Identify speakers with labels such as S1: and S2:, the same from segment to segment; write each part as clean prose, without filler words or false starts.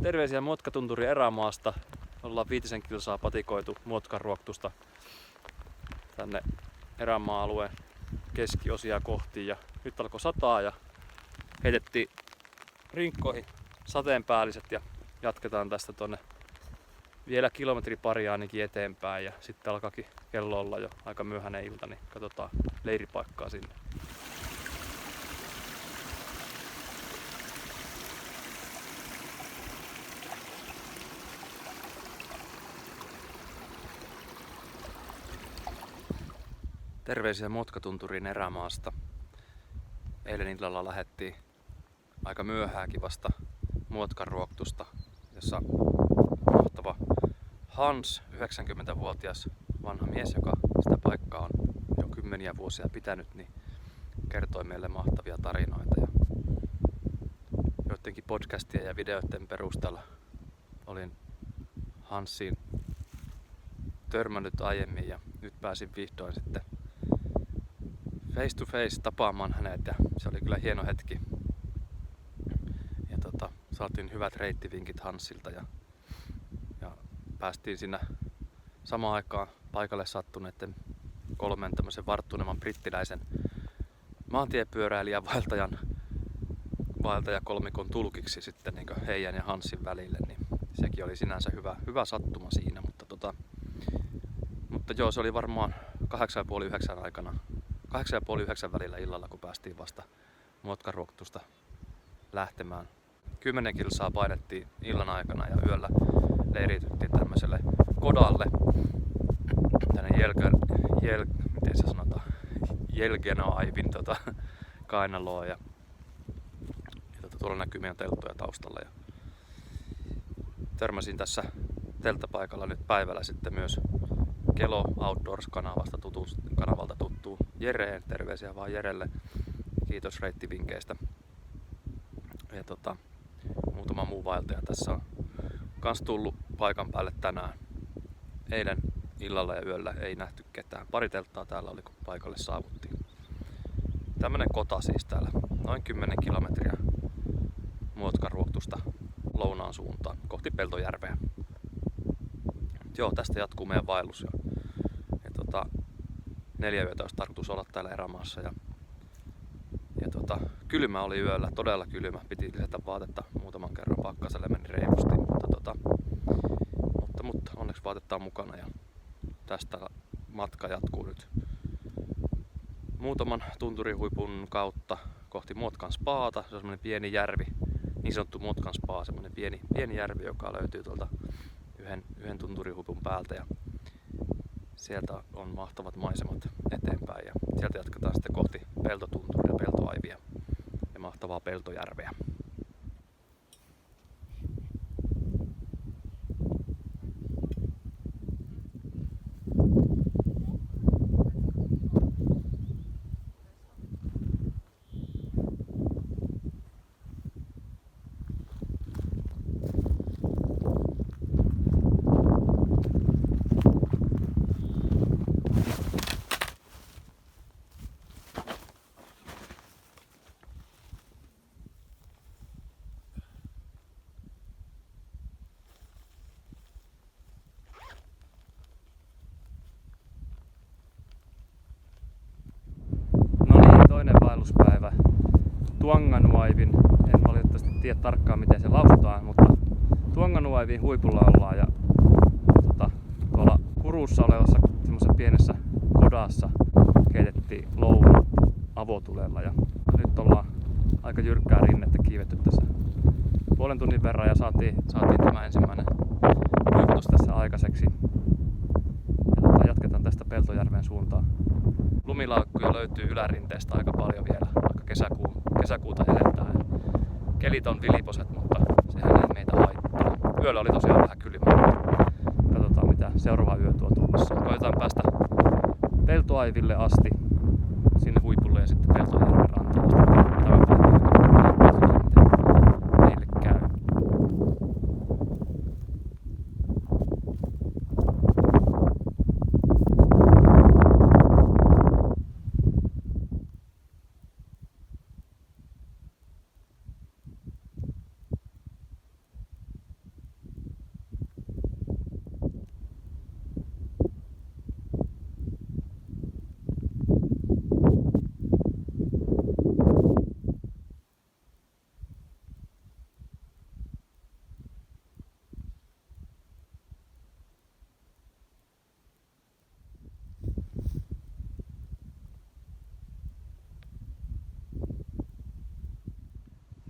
S1: Terveisiä Muotkatunturi erämaasta. Ollaan 5 kilsaa patikoitu Muotkanruoktusta tänne erämaa-alueen keskiosia kohti. Ja nyt alkoi sataa ja heitettiin rinkkoihin sateenpäälliset ja jatketaan tästä tonne vielä kilometri pari ainakin eteenpäin. Ja sitten alkaakin kello olla jo aika myöhäinen ilta, niin katsotaan leiripaikkaa sinne. Terveisiä Muotkatunturiin erämaasta. Eilen illalla lähdettiin aika myöhääkin vasta Muotkanruoktusta, jossa mahtava Hans, 90-vuotias vanha mies, joka sitä paikkaa on jo kymmeniä vuosia pitänyt, niin kertoi meille mahtavia tarinoita. Ja joidenkin podcastien ja videoiden perusteella olin Hansiin törmännyt aiemmin ja nyt pääsin vihdoin sitten face to face tapaamaan hänet ja se oli kyllä hieno hetki. Ja saatiin hyvät reittivinkit Hansilta ja päästiin siinä samaan aikaan paikalle sattuneiden 3 tämmöisen varttuneemman brittiläisen maantiepyöräilijän vaeltajakolmikon tulkiksi sitten niin heidän ja Hansin välille, niin sekin oli sinänsä hyvä sattuma siinä, mutta joo, se oli varmaan 8:30-9 aikana. 8:30-9 välillä illalla, kun päästiin vasta Muotkanruoktusta lähtemään. 10 kilsaa painettiin illan aikana ja yöllä leirityttiin tämmöiselle kodalle tänne Jelgenaivin kainaloon ja tuolla näkyy meidän telttoja taustalla. Ja törmäsin tässä telttapaikalla nyt päivällä sitten myös Kelo Outdoors-kanavalta tuttuu Jereen. Terveisiä vaan Jerelle. Kiitos reittivinkkeistä. Ja muutama muu vaeltaja tässä on kans tullut paikan päälle tänään. Eilen illalla ja yöllä ei nähty ketään. Pari telttaa täällä oli, kun paikalle saavuttiin. Tämmönen kota siis täällä. Noin 10 kilometriä Muotkanruoktusta lounaan suuntaan kohti Peltojärveä. Joo, tästä jatkuu meidän vaellus. Ja 4 yötä olisi tarkoitus olla täällä erämaassa. Ja kylmä oli yöllä, todella kylmä. Piti lisätä vaatetta muutaman kerran, pakkaselle meni reilusti. Mutta onneksi vaatetta on mukana ja tästä matka jatkuu nyt muutaman tunturihuipun kautta kohti Muotkan spaata. Se on semmoinen pieni järvi, niin sanottu Muotkan spa, semmoinen pieni järvi, joka löytyy tuolta yhden tunturihuipun päältä. Ja sieltä on mahtavat maisemat eteenpäin ja sieltä jatketaan sitten kohti Peltotunturia, Peltoaivia ja mahtavaa Peltojärveä. Toinen vaelluspäivä Tuanganuaivin, en valitettavasti tiedä tarkkaan miten se lausutaan, mutta Tuanganuaivin huipulla ollaan ja tuolla Kurussa olevassa semmoisessa pienessä kodassa keitettiin lounat avotulella ja nyt ollaan aika jyrkkää rinnettä kiivetty tässä puolen tunnin verran ja saatiin tämä ensimmäinen huiputus tässä aikaiseksi ja jatketaan tästä Peltojärven suuntaan. Lumilaukkuja löytyy ylärinteestä aika paljon vielä, vaikka kesäkuuta eletään. Kelit on viliposet, mutta sehän ei meitä haittaa. Yöllä oli tosiaan vähän kylmää. Katsotaan mitä seuraava yö tuo tullessa. Koitetaan päästä Peltoaiville asti, sinne huipulle ja sitten Peltojärven rantaan asti. Tämän päivän katsotaan miten meille käy.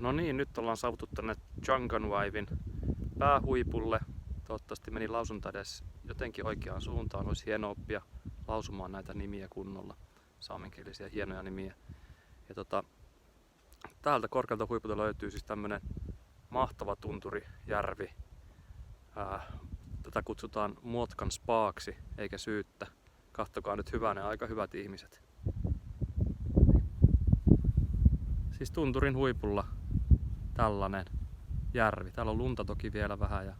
S1: No niin, nyt ollaan saavuttu tänne Junganwaivin päähuipulle. Toivottavasti meni lausunta edes jotenkin oikeaan suuntaan. Olisi hienoa oppia lausumaan näitä nimiä kunnolla. Saamenkielisiä hienoja nimiä. Ja täältä korkealta huipulta löytyy siis tämmönen mahtava tunturijärvi. Tätä kutsutaan Muotkan spaaksi, eikä syyttä. Kattokaa nyt hyvänä, aika hyvät ihmiset. Siis tunturin huipulla tällainen järvi. Täällä on lunta toki vielä vähän ja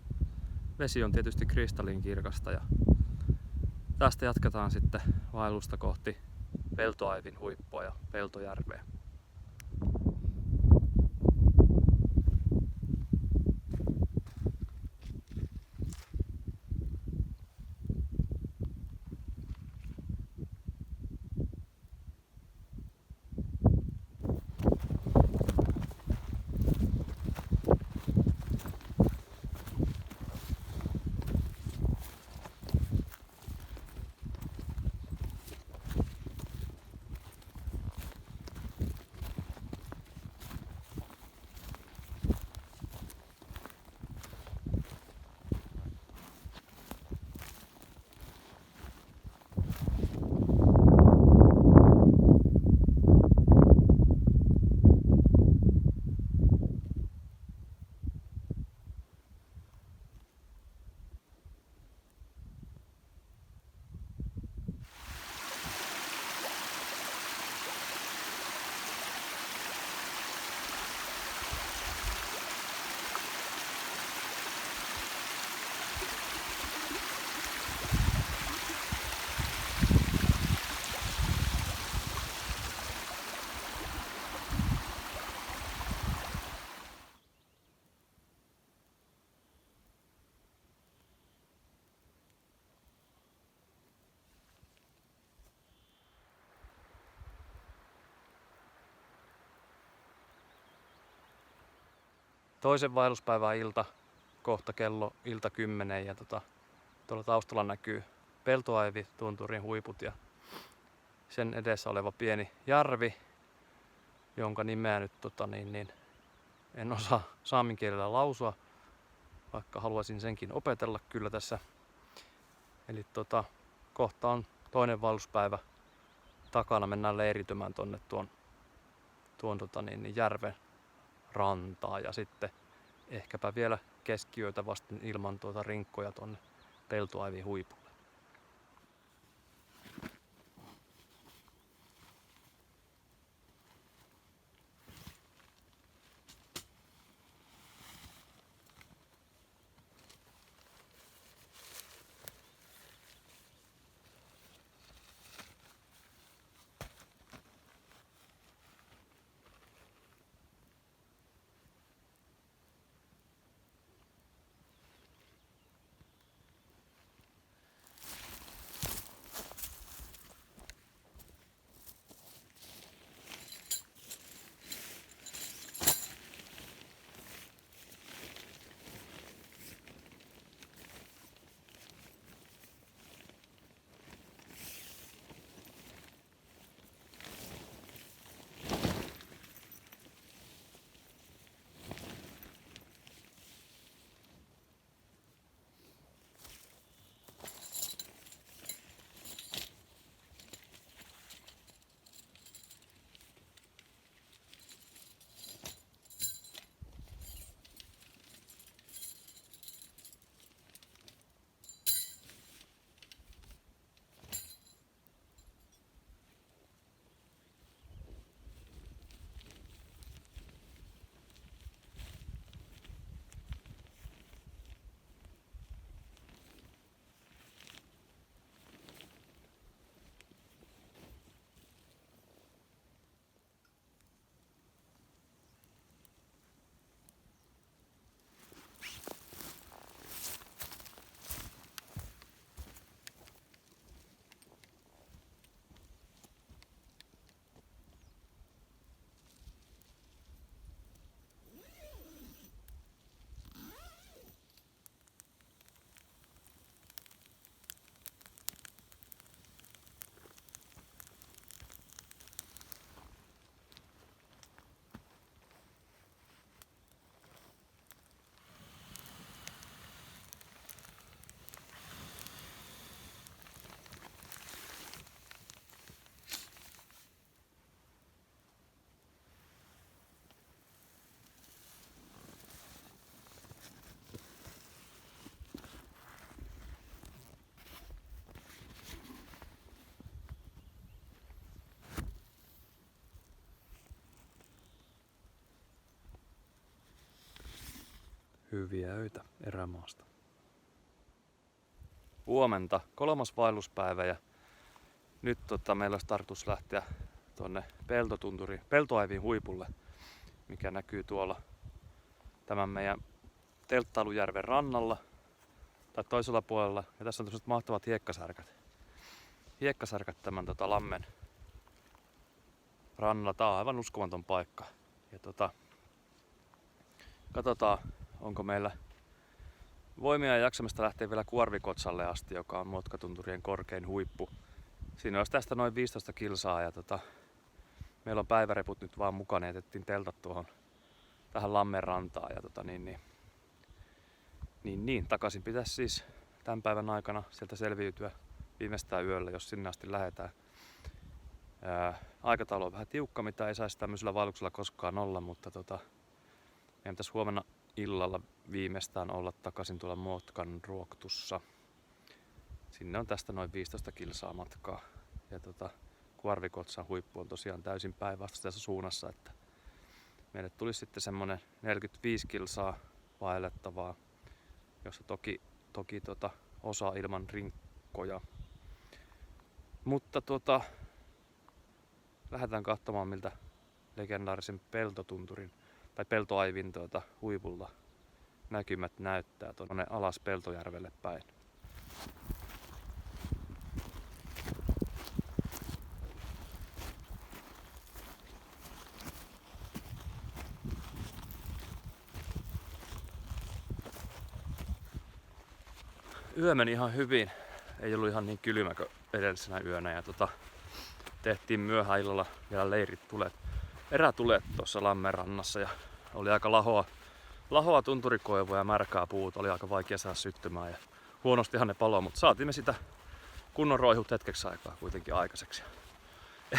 S1: vesi on tietysti kristallinkirkasta. Ja tästä jatketaan sitten vaellusta kohti Peltoaivin huippua ja Peltojärveä. Toisen vaelluspäivän ilta, kohta kello ilta 10 ja tuolla taustalla näkyy Peltoaivi, tunturin huiput ja sen edessä oleva pieni järvi, jonka nimeä nyt en osaa saamen kielellä lausua, vaikka haluaisin senkin opetella kyllä tässä. Eli kohta on toinen vaelluspäivä takana, mennään leiritymään tonne tuon järven rantaa ja sitten ehkäpä vielä keskiyötä vasten ilman rinkkoja tonne Peltoaivin huipulle. Hyviä öitä erämaasta. Huomenta, 3. vaelluspäivä ja nyt meillä olisi tarkoitus lähteä tuonne Peltoaivin huipulle, mikä näkyy tuolla tämän meidän Telttailujärven rannalla tai toisella puolella. Ja tässä on tämmöiset mahtavat hiekkasärkät tämän lammen rannalla. Tää on aivan uskomaton paikka. Ja katsotaan, onko meillä voimia ja jaksamista lähteä vielä Kuorvikotsalle asti, joka on Motkatunturien korkein huippu. Siinä olisi tästä noin 15 kilsaa ja meillä on päiväreput nyt vaan mukana ja jätettiin teltat tähän lammen rantaan. Ja takaisin pitäisi siis tämän päivän aikana sieltä selviytyä viimeistään yöllä, jos sinne asti lähdetään. Aikataulu on vähän tiukka, mitä ei saisi tämmöisellä vaelluksella koskaan olla, mutta meidän pitäisi huomenna illalla viimeistään olla takaisin tuolla Motkan ruoktussa. Sinne on tästä noin 15 kilsaa matkaa. Ja Kuorvikotsan huippu on tosiaan täysin päinvastaisessa suunnassa, että meille tulisi sitten semmonen 45 kilsaa vaellettavaa, jossa toki osa ilman rinkkoja. Mutta lähdetään katsomaan, miltä legendaarisen Peltotunturin tai Peltoaivin huipulla näkymät näyttää tuonne alas Peltojärvelle päin. Yö meni ihan hyvin. Ei ollut ihan niin kylmä kuin edellisenä yönä. Ja tehtiin myöhään illalla vielä erätulet tuossa lammenrannassa. Ja oli aika lahoa tunturikoivua ja märkää puuta. Oli aika vaikea saada syttymään. Ja huonostihan ne paloi, mutta saatiin me sitä kunnon roihut hetkeksi aikaa kuitenkin aikaiseksi.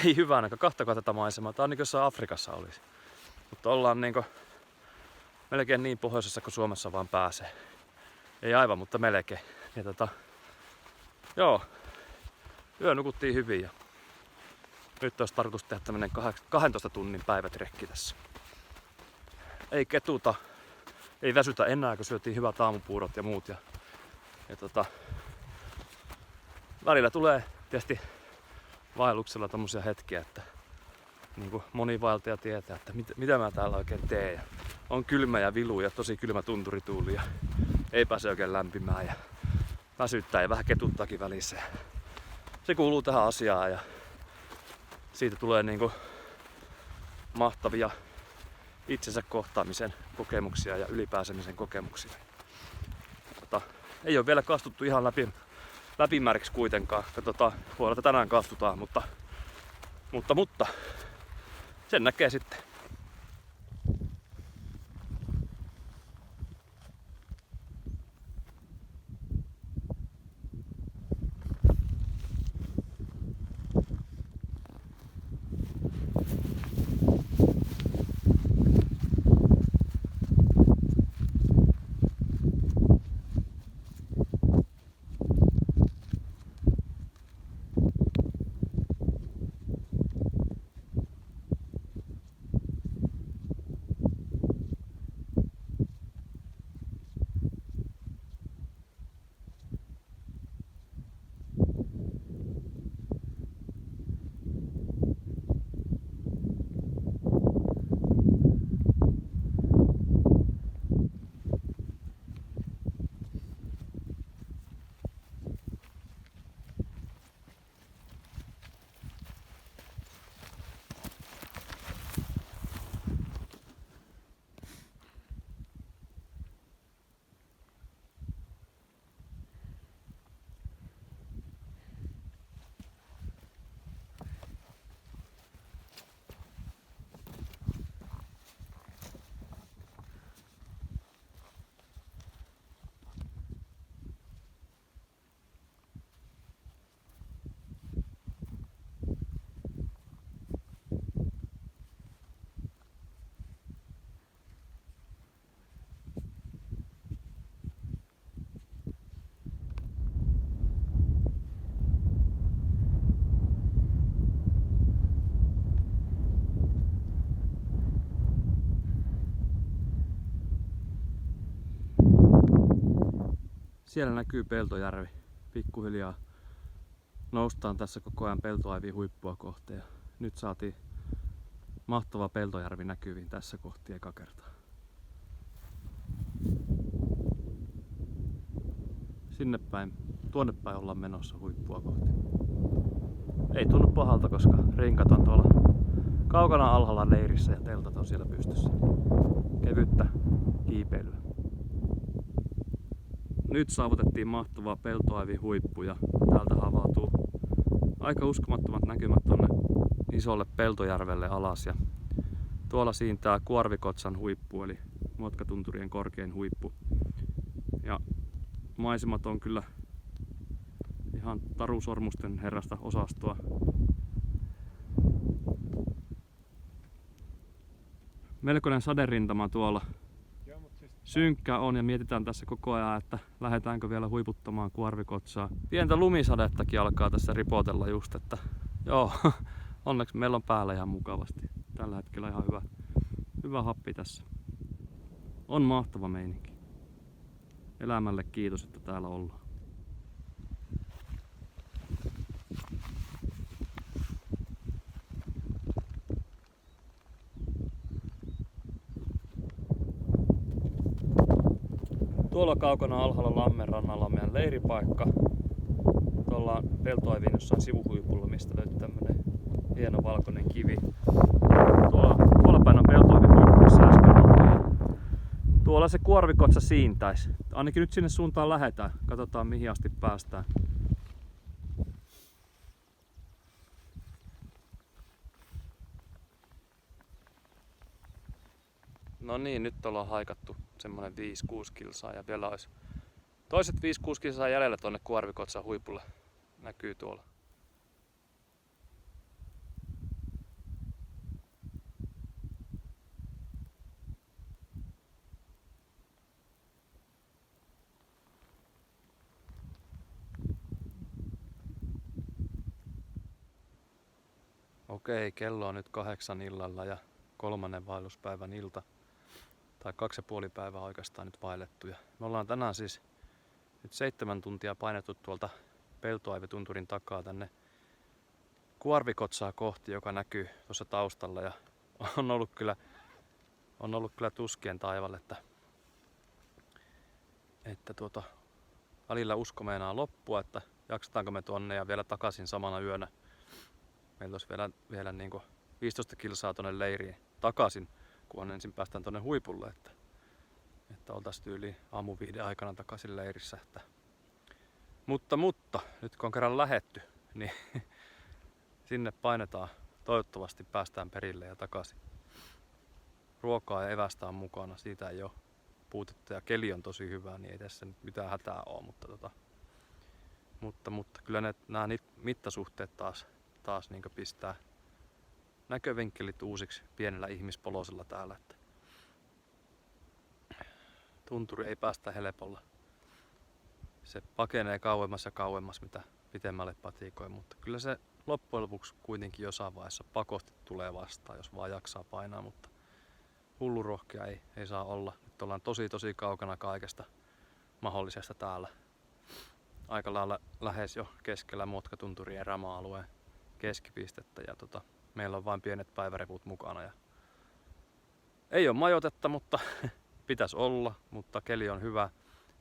S1: Ei hyvää näkö, kahtakaa tätä maisemaa. Tää on niin kuin jossain Afrikassa olisi. Mutta ollaan niin kuin melkein niin pohjoisessa kuin Suomessa vaan pääsee. Ei aivan, mutta melkein. Ja joo, yö nukuttiin hyvin ja nyt olisi tarkoitus tehdä tämmönen 12 tunnin päivätrekki tässä. Ei ketuta, ei väsytä enää, kun syötiin hyvät aamupuurot ja muut. Ja välillä tulee tietysti vaelluksella tommosia hetkiä, että niin kuin moni vaeltaja tietää, että mitä mä täällä oikein teen. Ja on kylmä ja vilu ja tosi kylmä tunturituuli ja ei pääse oikein lämpimään ja väsyttää ja vähän ketuttaakin välissä. Se kuuluu tähän asiaan ja siitä tulee niinku mahtavia itsensä kohtaamisen kokemuksia ja ylipääsemisen kokemuksia. Ei ole vielä kastuttu ihan läpimärkiksi kuitenkaan. Katsotaan, voi olla, että tänään kastutaan, mutta sen näkee sitten. Siellä näkyy Peltojärvi. Pikkuhiljaa noustaan tässä koko ajan Peltoaivin huippua kohti. Ja nyt saatiin mahtava Peltojärvi näkyviin tässä kohti eka kertaa. Tuonne päin ollaan menossa huippua kohti. Ei tunnu pahalta, koska rinkat on tuolla kaukana alhaalla leirissä ja teltat on siellä pystyssä. Kevyttä kiipeilyä. Nyt saavutettiin mahtavaa Peltoaivin huippu ja täältä havautuu aika uskomattomat näkymät tonne isolle Peltojärvelle alas. Ja tuolla siintää Kuorvikotsan huippu eli Motkatunturien korkein huippu. Ja maisemat on kyllä ihan Taru Sormusten herrasta osastoa. Melkoinen saderintama tuolla. Synkkää on ja mietitään tässä koko ajan, että lähdetäänkö vielä huiputtamaan Kuorvikotsaa. Pientä lumisadettakin alkaa tässä ripotella just, että joo, onneksi meillä on päällä ihan mukavasti. Tällä hetkellä ihan hyvä happi tässä. On mahtava meininki. Elämälle kiitos, että täällä ollaan. Tuolla kaukana alhaalla lammen rannalla on meidän leiripaikka. Tuolla on Peltoaivin jossain sivuhuipulla, mistä löytyy tämmönen hieno valkoinen kivi. Tuolla päin on Peltoaivin huippu, missä äsken oltiin. Tuolla se Kuorvikotsa siintäisi. Ainakin nyt sinne suuntaan lähdetään. Katsotaan mihin asti päästään. No niin, nyt ollaan haikattu semmonen 5-6 kilsaa ja vielä olisi toiset 5-6 kilsaa jäljellä tonne Kuorvikotsan huipulle. Näkyy tuolla. Okei, kello on nyt 8 illalla ja 3. vaelluspäivän ilta. Tai 2,5 päivää oikeastaan nyt vaellettu. Ja me ollaan tänään siis nyt 7 tuntia painettu tuolta Peltoaivitunturin takaa tänne Kuorvikotsaa kohti, joka näkyy tuossa taustalla. Ja on ollut kyllä tuskien taivaalla, että välillä usko meinaa loppua, että jaksetaanko me tuonne ja vielä takaisin samana yönä. Meillä olisi vielä niin kuin 15 kilsaa tuonne leiriin takaisin, kun ensin päästään tuonne huipulle, että oltaisiin tyyliin aamu 5 aikana takaisin leirissä. Mutta nyt kun on kerran lähetty, niin sinne painetaan. Toivottavasti päästään perille ja takaisin. Ruokaa ja evästä on mukana, siitä ei ole puutetta ja keli on tosi hyvä, niin ei tässä nyt mitään hätää ole. Mutta kyllä nämä mittasuhteet taas niin pistää näkövinkkelit uusiksi pienellä ihmispolosella täällä. Että tunturi ei päästä helpolla. Se pakenee kauemmas ja kauemmas mitä pitemmälle patikoi, mutta kyllä se loppujen lopuksi kuitenkin jossain vaiheessa pakosti tulee vastaan, jos vaan jaksaa painaa, mutta hullurohkea ei saa olla. Nyt ollaan tosi kaukana kaikesta mahdollisesta täällä. Aika lailla lähes jo keskellä Motkatunturien erämaa-alueen keskipistettä ja meillä on vain pienet päiväreput mukana. Ja ei ole majoitetta, mutta pitäisi olla, mutta keli on hyvä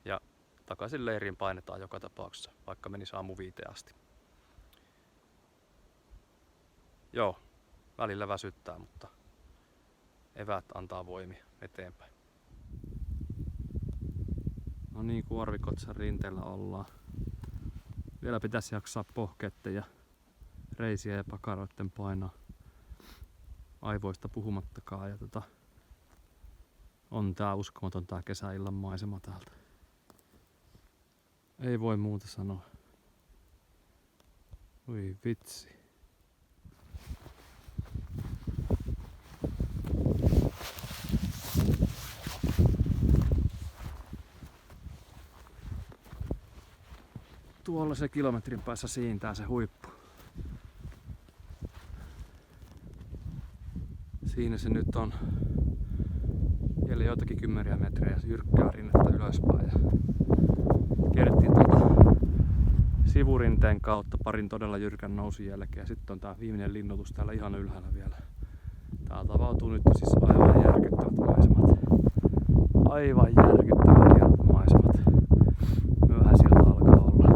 S1: ja takaisin leiriin painetaan joka tapauksessa, vaikka menisi aamu 5 asti. Joo, välillä väsyttää, mutta eväät antaa voimia eteenpäin. No niin, Kuorvikotsan rinteellä ollaan. Vielä pitäisi jaksaa pohkeitten ja reisiä ja pakaroitten painaa. Aivoista puhumattakaan. Ja on tää uskomaton tää kesäillan maisema täältä. Ei voi muuta sanoa. Oi vitsi. Tuolla se kilometrin päässä siintää se huippu. Siinä se nyt on. Vielä joitakin kymmeniä metrejä jyrkkää rinnettä ylöspäin. Ja Kierrettiin sivurinteen kautta parin todella jyrkän nousun jälkeen. Sitten on tää viimeinen linnoitus täällä ihan ylhäällä vielä. Täältä avautuu nyt siis aivan järkyttävät maisemat. Aivan järkyttävät hienot maisemat. Myöhäisiltä alkaa olla.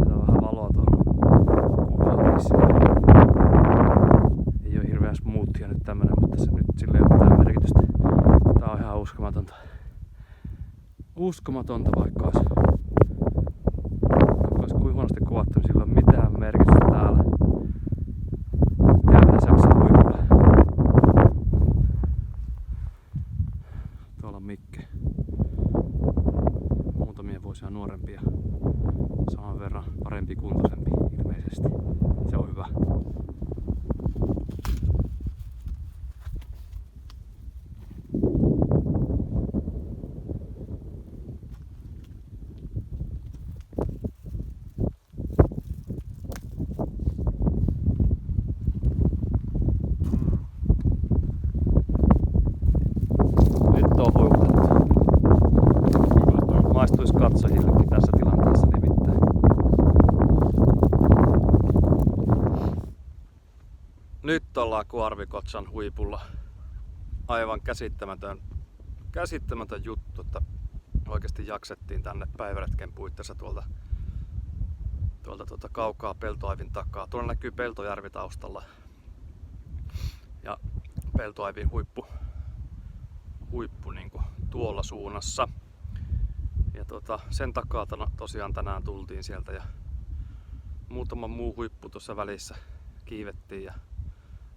S1: Täällä on vähän valoa tuohon kuvaan. Ei oo hirveän smoothia nyt tämmönen, mutta se nyt sille ei oo mitään merkitystä. Tää on ihan uskomatonta. Uskomatonta vaikka olisi kuin huonosti kuvattu, niin sillä ei ole mitään merkitystä täällä. Jäädään Saksan huipulle. Tuolla on Mikke. Muutamia vuosia nuorempi ja saman verran parempi kuntoisempi ilmeisesti. Se on hyvä. Maistuisi katsojillekin tässä tilanteessa nimittäin. Nyt ollaan Kuorvikotsan huipulla. Aivan käsittämätön juttu, että oikeasti jaksettiin tänne päiväretken puitteissa tuolta kaukaa Peltoaivin takaa. Tuolla näkyy Peltojärvi taustalla ja Peltoaivin huippu niin kuin tuolla suunnassa. Ja sen takaa tosiaan tänään tultiin sieltä ja muutama muu huippu tuossa välissä kiivettiin ja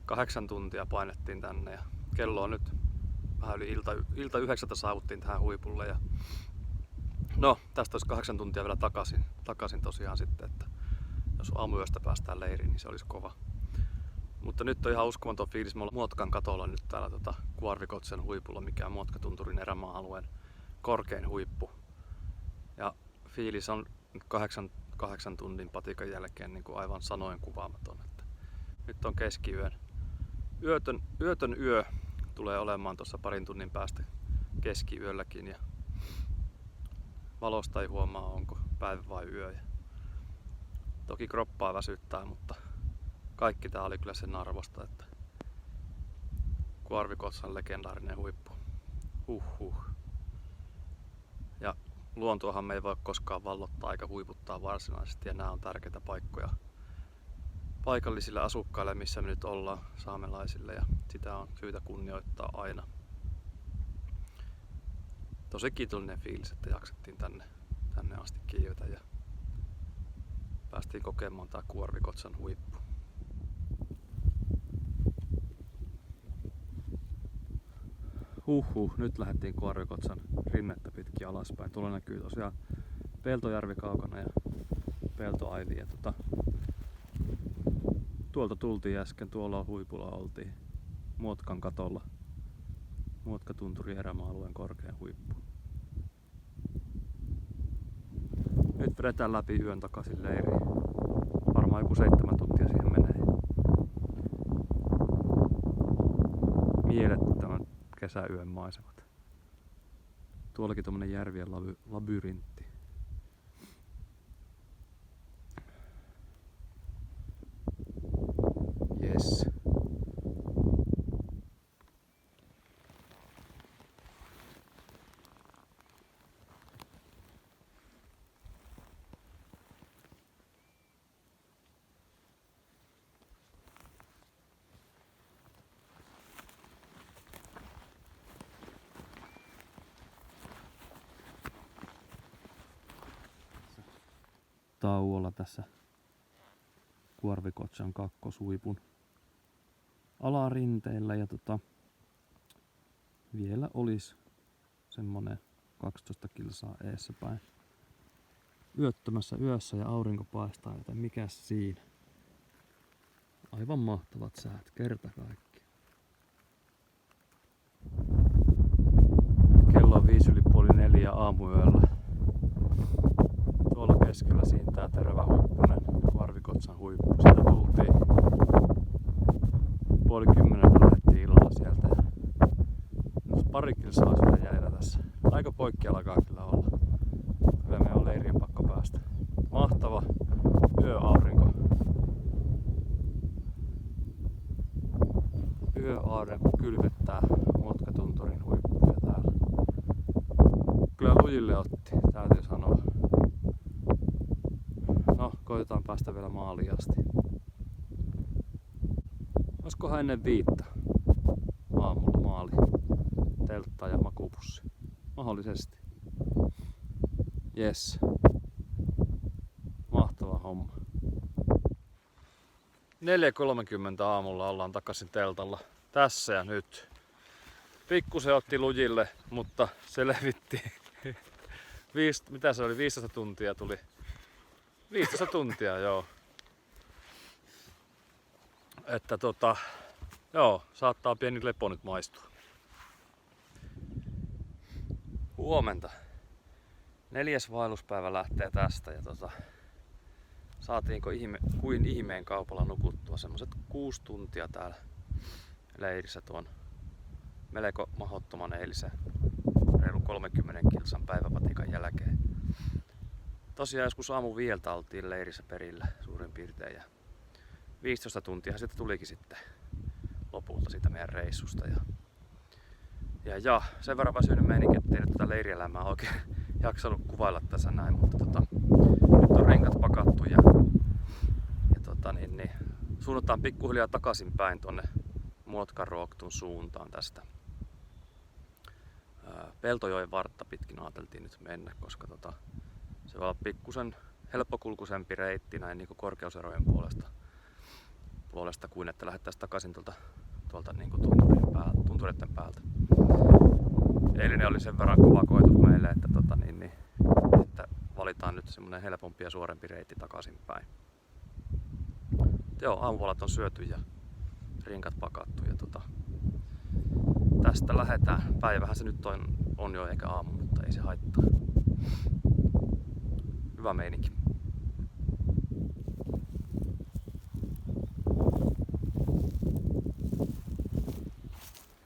S1: 8 tuntia painettiin tänne ja kello on nyt vähän yli ilta 9 saavuttiin tähän huipulle ja no tästä olisi 8 tuntia vielä takaisin tosiaan sitten, että jos aamuyöstä päästään leiriin niin se olisi kova. Mutta nyt on ihan uskomaton fiilis, me ollaan Muotkan katolla nyt täällä Kuorvikotsen huipulla, mikä on Muotkatunturin erämaa-alueen korkein huippu. Ja fiilis on nyt 8 tunnin patikan jälkeen niin kuin aivan sanoin kuvaamaton. Että nyt on keskiyön. Yötön yö tulee olemaan tuossa parin tunnin päästä keskiyölläkin. Ja valosta ei huomaa onko päivä vai yö. Ja toki kroppaa väsyttää, mutta kaikki tää oli kyllä sen arvosta, että Kuorvikotsan legendaarinen huippu. Ja luontoahan me ei voi koskaan vallottaa eikä huiputtaa varsinaisesti ja nämä on tärkeitä paikkoja paikallisille asukkaille, missä me nyt ollaan, saamelaisille, ja sitä on syytä kunnioittaa aina. Tosi kiitollinen fiilis, että jaksettiin tänne asti kiivetä ja päästiin kokemaan tää Kuorvikotsan huippu. Nyt lähdettiin Kuorvikotsan rinnettä pitkin alaspäin. Tuolla näkyy tosiaan Peltojärvi kaukana ja Peltoaivi. Ja tuolta tultiin äsken, tuolla huipulla oltiin Muotkan katolla. Muotkatunturin erämaa-alueen korkein huippu. Nyt vedetään läpi yön takaisin leiriin. Varmaan joku 7 tuntia siihen menee. Mielettömän kesäyön maisemat. Tuollakin tommonen järvien labyrintti. Yes. Tauolla tässä Kuorvikotsan kakkoshuipun alarinteillä ja vielä olisi semmonen 12 kilsaa eessä päin yöttömässä yössä ja aurinko paistaa, joten mikäs siinä. Aivan mahtavat säät kerta kaikki. Kello on 3:05 aamuyöllä. Tuolla keskellä siintää tervähuippunen Kuorvikotsan huippu. Sieltä tultiin 9:30 lähdettiin illalla sieltä. Ja pari kilsaa olisi vielä jäljellä tässä. Aika poikkealla alkaa kyllä olla. kylvettää Motkatunturin huippuja täällä. Kyllä lujille otti, täytyy sanoa. No, koitetaan päästä vielä maaliin asti. Olisikohan ennen 5 aamulla maali? Teltta ja makupussi. Mahdollisesti. Yes. Mahtava homma. 4.30 aamulla ollaan takaisin teltalla. Tässä ja nyt. Pikkusen otti lujille, mutta se levitti. Mitä se oli? 15 tuntia tuli. 15 tuntia, joo. Että joo, saattaa pieni lepo nyt maistua. Huomenta. 4. vaelluspäivä lähtee tästä ja saatiinko kuin ihmeen kaupalla nukuttua semmoset 6 tuntia täällä leirissä tuon melko mahdottoman eilisen reilu 30 kilsan päiväpatikan jälkeen. Tosiaan joskus aamu 5 oltiin leirissä perillä suurin piirtein ja 15 tuntia sitten tulikin sitten lopulta siitä meidän reissusta. Ja sen verran väsynyt meininki, ettei nyt tätä leirielämää oikein jaksanut kuvailla tässä näin, mutta nyt on rinkat pakattu ja suunnataan pikkuhiljaa takaisinpäin tonne Muotkaruoktun suuntaan tästä. Peltojoen vartta pitkin ajateltiin nyt mennä, koska se voi olla pikkusen helppokulkuisempi reitti näin niin kuin korkeuserojen puolesta kuin että lähdettäisiin takaisin tuolta niin kuin tuntureiden päältä. Eilinen oli sen verran kova koetus meille, että valitaan nyt semmonen helpompi ja suorempi reitti takaisinpäin. Joo, aamupalat on syöty ja rinkat pakattu ja tästä lähdetään. Päivähän se nyt on jo eikä aamu, mutta ei se haittaa. Hyvä meininki.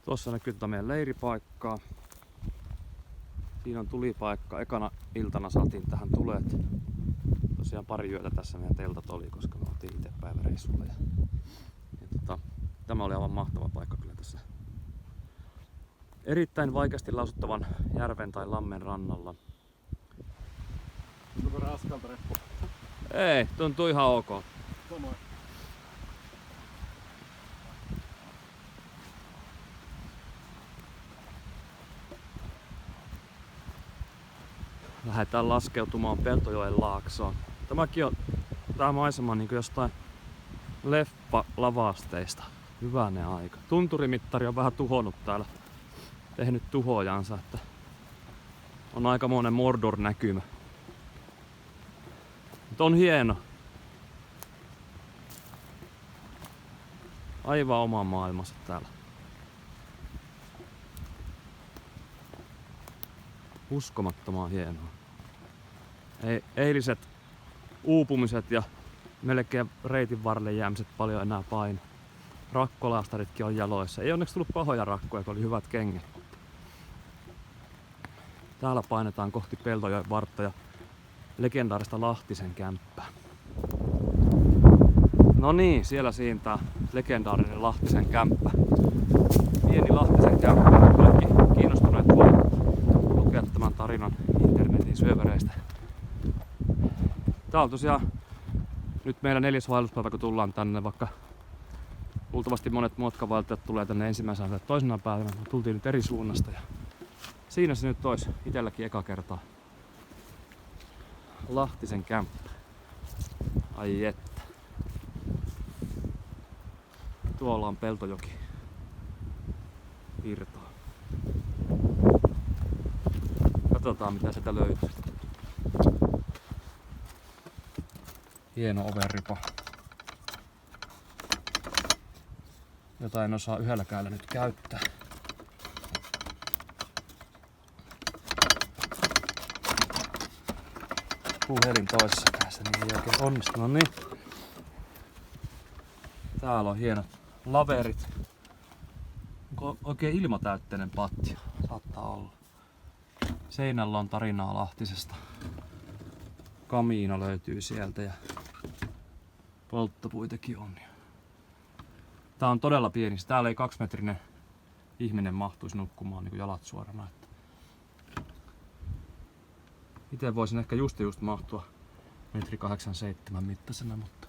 S1: Tuossa näkyy meidän leiripaikkaa. Siinä on tulipaikka. Ekana iltana saatiin tähän tuleet. Tosiaan pari yötä tässä meidän teltat oli, koska me oltiin itse päiväreissulla. Tämä oli aivan mahtava paikka kyllä tässä. Erittäin vaikeasti lausuttavan järven tai lammen rannalla.
S2: Tuntuuko raskalta reppu?
S1: Ei, tuntuu ihan ok.
S2: Samoin.
S1: Lähdetään laskeutumaan Peltojoen laaksoon. Tää maisema on niin kuin jostain leffa-lavasteista. Hyvänen aika. Tunturimittari on vähän tuhonnut täällä. Tehnyt tuhojansa, että on aikamoinen Mordor-näkymä. Mutta on hieno. Aivan oma maailmassa täällä. Uskomattoman hienoa. Eiliset uupumiset ja melkein reitin varrelle jäämiset paljon enää paino. Rakkolaastaritkin on jaloissa. Ei onneksi tullut pahoja rakkoja, kun oli hyvät kengät. Täällä painetaan kohti Peltojoen vartta ja legendaarista Lahtisen kämppää. No niin, siellä siintää legendaarinen Lahtisen kämppä. Pieni Lahtisen kämppä. Kaikki kiinnostuneet voi lukea tämän tarinan internetin syövereistä. Tää on tosiaan nyt meillä 4. vaelluspäivä, kun tullaan tänne, vaikka luultavasti monet motkavaeltajat tulee tänne ensimmäisenä tai toisena päivänä. Me tultiin nyt eri suunnasta ja siinä se nyt olisi itselläkin eka kertaa. Lahtisen kämppä. Ai että. Tuolla on Peltojoki. Virtaa. Katsotaan mitä sieltä löytyy. Hieno ovenripa. Jota en osaa yhdellä kädellä nyt käyttää. Puhelin toisessa kädessä, niin ei oikein onnistu. No niin. Täällä on hienot laverit. Onko oikein ilmatäytteinen patja? Saattaa olla. Seinällä on tarinaa Lahtisesta. Kamiina löytyy sieltä ja polttopuitakin on. Tää on todella pieni. Täällä ei 2-metrinen ihminen mahtuisi nukkumaan niin jalat suorana. Itse voisin ehkä just mahtua 1,87 m mittaisena, mutta...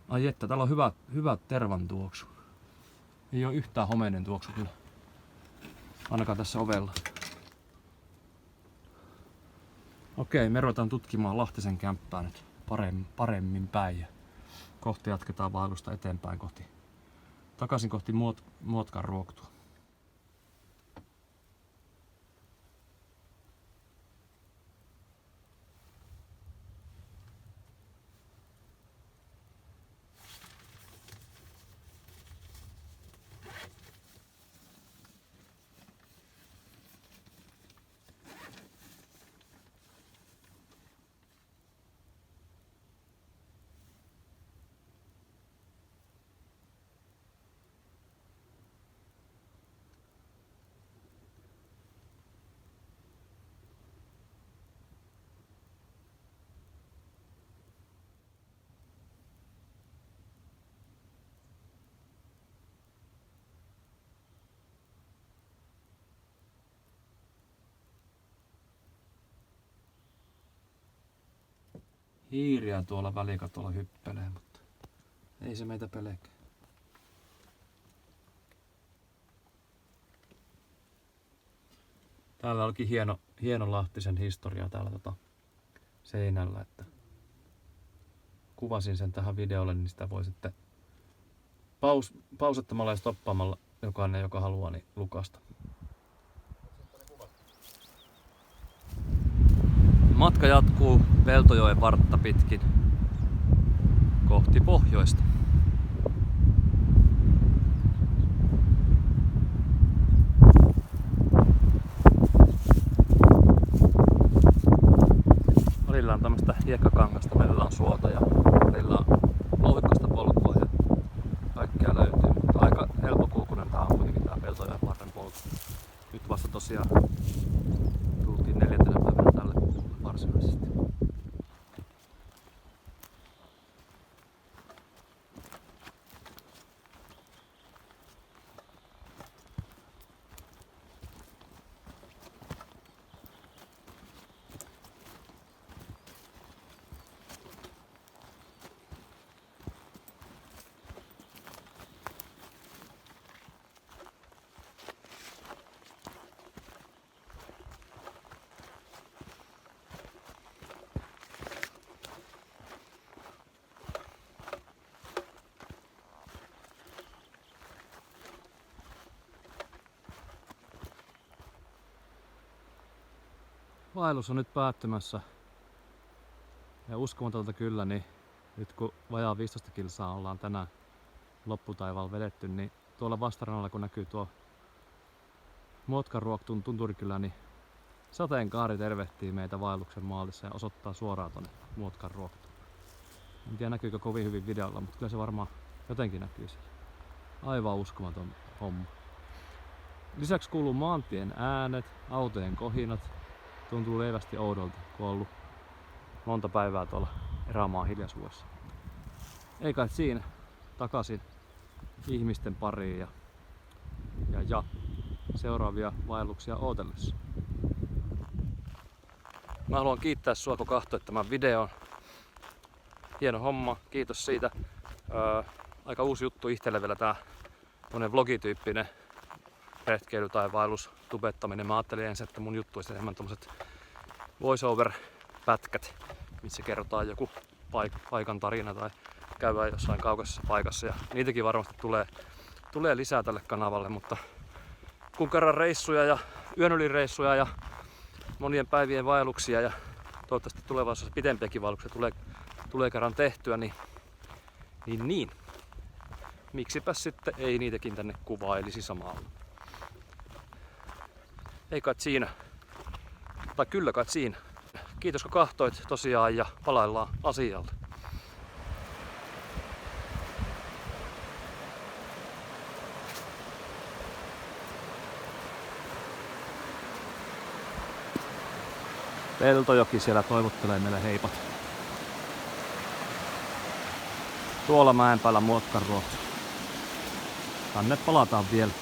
S1: Ai että, täällä on hyvä tervan tuoksu. Ei oo yhtään homeinen tuoksu kyllä. Ainakaan tässä ovella. Okei, me ruvetaan tutkimaan Lahtisen kämppää nyt paremmin päin. Ja kohti jatketaan vaellusta eteenpäin takaisin kohti Muotkan ruoktua. Hiiriä tuolla välikatolla hyppelee, mutta ei se meitä pelkää. Täällä olikin hieno Lahtisen historia täällä seinällä, että kuvasin sen tähän videolle, niin sitä voi sitten pausettamalla ja stoppaamalla jokainen, joka haluaa, niin lukasta. Matka jatkuu Peltojoen vartta pitkin kohti pohjoista. Välillä on tämmöistä hiekkakangasta, välillä on suota ja välillä on louhikkoista polkua ja kaikkea löytyy. Mutta aika helppokulkunen tää on kuitenkin tää Peltojoen varren polku. Nyt vasta tosiaan tultiin 4. päivänä tälle varsinaisesti. Vaellus on nyt päättymässä ja uskomatonta kyllä, niin nyt kun vajaa 15 kilsaa ollaan tänään lopputaivaalla vedetty, niin tuolla vastarannalla kun näkyy tuo Muotkan ruoktun tunturikylä, niin sateenkaari tervehtii meitä vaelluksen maalissa ja osoittaa suoraan tonne Muotkan ruoktuun. En tiedä näkyykö kovin hyvin videolla, mutta kyllä se varmaan jotenkin näkyy siellä. Aivan uskomaton homma. Lisäksi kuuluu maantien äänet, autojen kohinat. Tuntuu leivästi oudolta, kun on ollut monta päivää tuolla erämaan hiljaisuudessa. Ei kai siinä, takaisin ihmisten pariin ja seuraavia vaelluksia ootellessa. Mä haluan kiittää sua, kun katsoit tämän videon. Hieno homma, kiitos siitä. Aika uusi juttu itselle vielä tää vlogityyppinen retkeily tai vaellus tubettaminen. Mä ajattelin ensin, että mun juttu olisi enemmän tommoset voice-over-pätkät, missä kerrotaan joku paikan tarina tai käydään jossain kaukaisessa paikassa. Ja niitäkin varmasti tulee lisää tälle kanavalle, mutta kun kerran reissuja ja yön yli reissuja ja monien päivien vaelluksia ja toivottavasti tulevaisuudessa pitempiäkin vaelluksia tulee kerran tehtyä, niin miksipä sitten ei niitäkin tänne kuvailisi samalla. Ei kai siinä. Tai kyllä kai siinä. Kiitos kun kahtoit tosiaan ja palaillaan asialle. Peltojoki siellä toivottelee meille heipat. Tuolla mäen päällä Muotkan ruoktu. tänne palataan vielä.